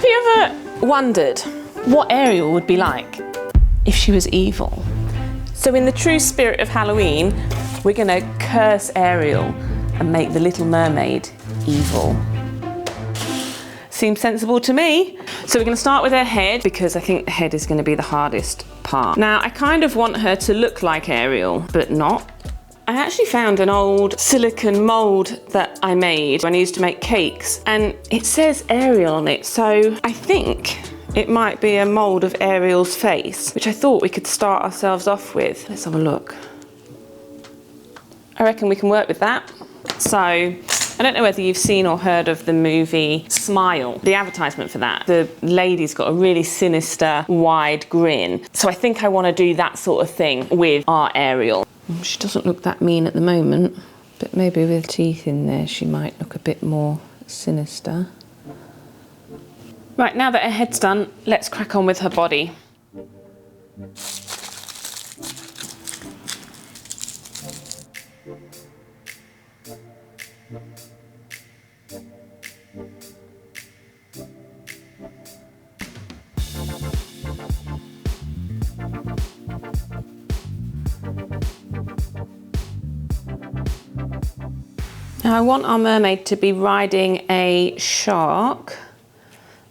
Have you ever wondered what Ariel would be like if she was evil? So in the true spirit of Halloween, we're gonna curse Ariel and make the Little Mermaid evil. Seems sensible to me. So we're gonna start with her head because I think the head is gonna be the hardest part. Now, I kind of want her to look like Ariel, but not. I actually found an old silicone mold that I made when I used to make cakes, and it says Ariel on it, so I think it might be a mold of Ariel's face, which I thought we could start ourselves off with. Let's have a look. I reckon we can work with that. So, I don't know whether you've seen or heard of the movie Smile, the advertisement for that. The lady's got a really sinister, wide grin. So I think I want to do that sort of thing with our Ariel. She doesn't look that mean at the moment, but maybe with teeth in there she might look a bit more sinister. Right, now that her head's done, let's crack on with her body. Now I want our mermaid to be riding a shark.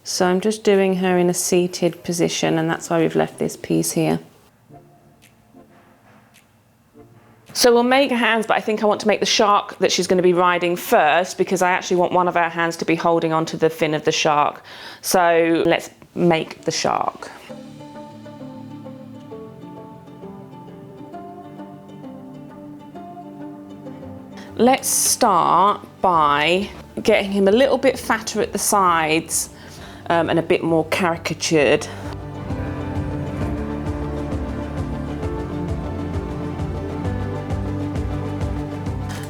So I'm just doing her in a seated position, and that's why we've left this piece here. So we'll make her hands, but I think I want to make the shark that she's going to be riding first, because I actually want one of our hands to be holding onto the fin of the shark. So let's make the shark. Let's start by getting him a little bit fatter at the sides and a bit more caricatured.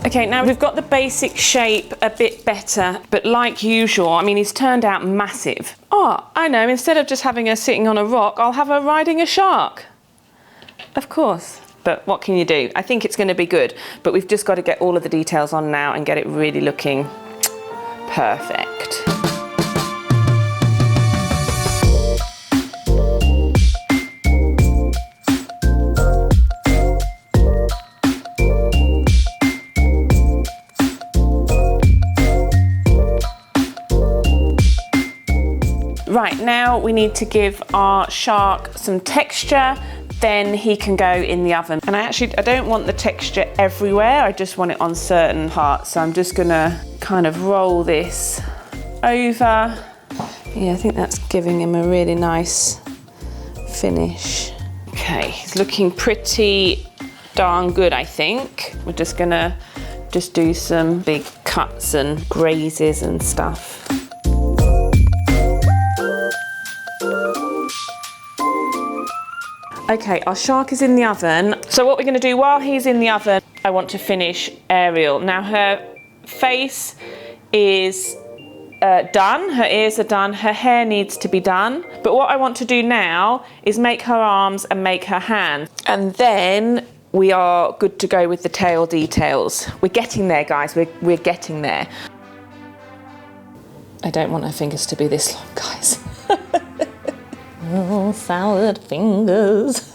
Okay, now we've got the basic shape a bit better, but like usual, I mean, he's turned out massive. Oh, I know, instead of just having her sitting on a rock, I'll have her riding a shark. Of course. But what can you do? I think it's going to be good, but we've just got to get all of the details on now and get it really looking perfect. Right, now we need to give our shark some texture. Then he can go in the oven. And I don't want the texture everywhere, I just want it on certain parts. So I'm just gonna kind of roll this over. Yeah, I think that's giving him a really nice finish. Okay, he's looking pretty darn good, I think. We're just gonna do some big cuts and grazes and stuff. Okay, our shark is in the oven. So what we're going to do while he's in the oven, I want to finish Ariel. Now her face is done, her ears are done, her hair needs to be done. But what I want to do now is make her arms and make her hands. And then we are good to go with the tail details. We're getting there, guys, we're getting there. I don't want her fingers to be this long, guys. Oh, salad fingers.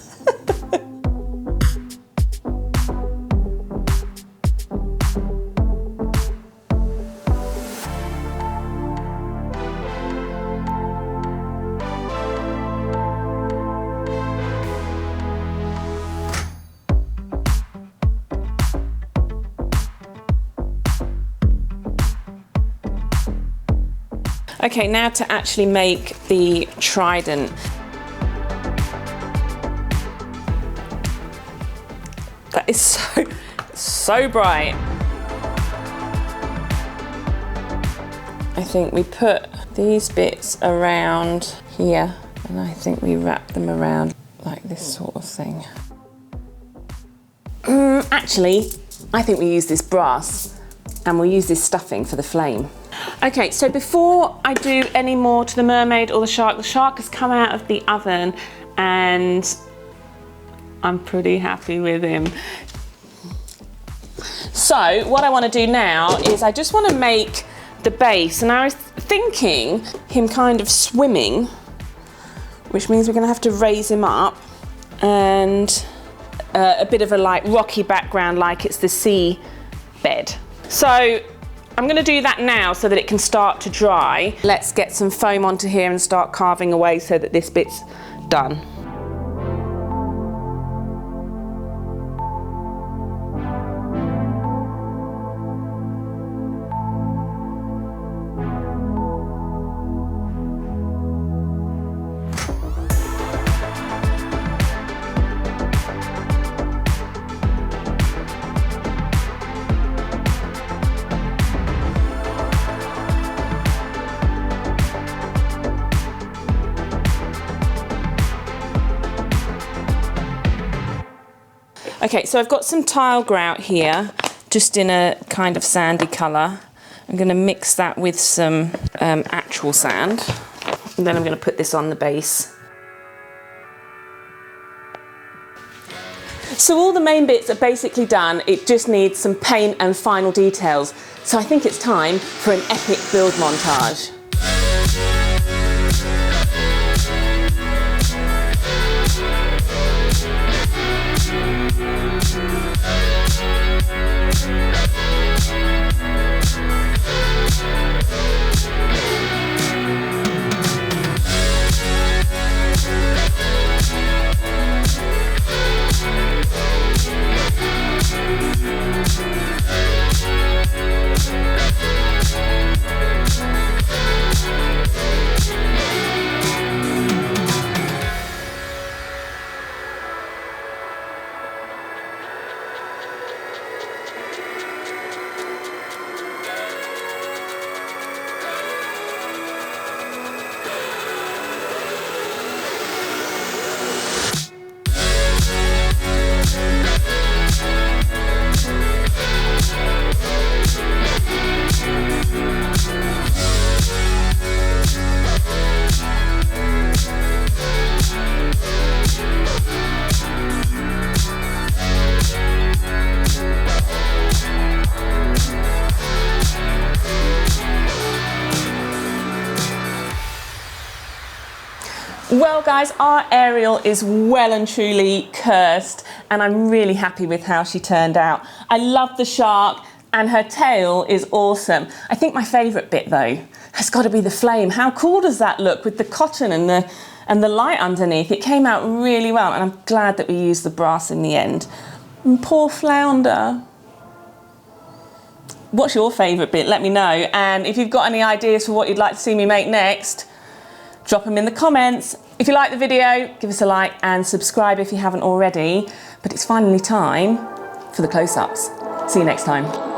Okay, now to actually make the trident. That is so bright. I think we put these bits around here, and I think we wrap them around like this sort of thing. Actually, I think we use this brass, and we'll use this stuffing for the flame. Okay, so before I do any more to the mermaid or the shark has come out of the oven and I'm pretty happy with him. So what I want to do now is I just want to make the base, and I was thinking him kind of swimming, which means we're going to have to raise him up, and a bit of a like rocky background like it's the sea bed. So I'm going to do that now so that it can start to dry. Let's get some foam onto here and start carving away so that this bit's done. Okay, so I've got some tile grout here, just in a kind of sandy colour. I'm going to mix that with some actual sand, and then I'm going to put this on the base. So all the main bits are basically done, it just needs some paint and final details. So I think it's time for an epic build montage. Well guys, our Ariel is well and truly cursed, and I'm really happy with how she turned out. I love the shark and her tail is awesome. I think my favourite bit though has got to be the flame. How cool does that look with the cotton and the light underneath? It came out really well, and I'm glad that we used the brass in the end. And poor flounder. What's your favourite bit? Let me know. And if you've got any ideas for what you'd like to see me make next, drop them in the comments. If you like the video, give us a like and subscribe if you haven't already. But it's finally time for the close-ups. See you next time.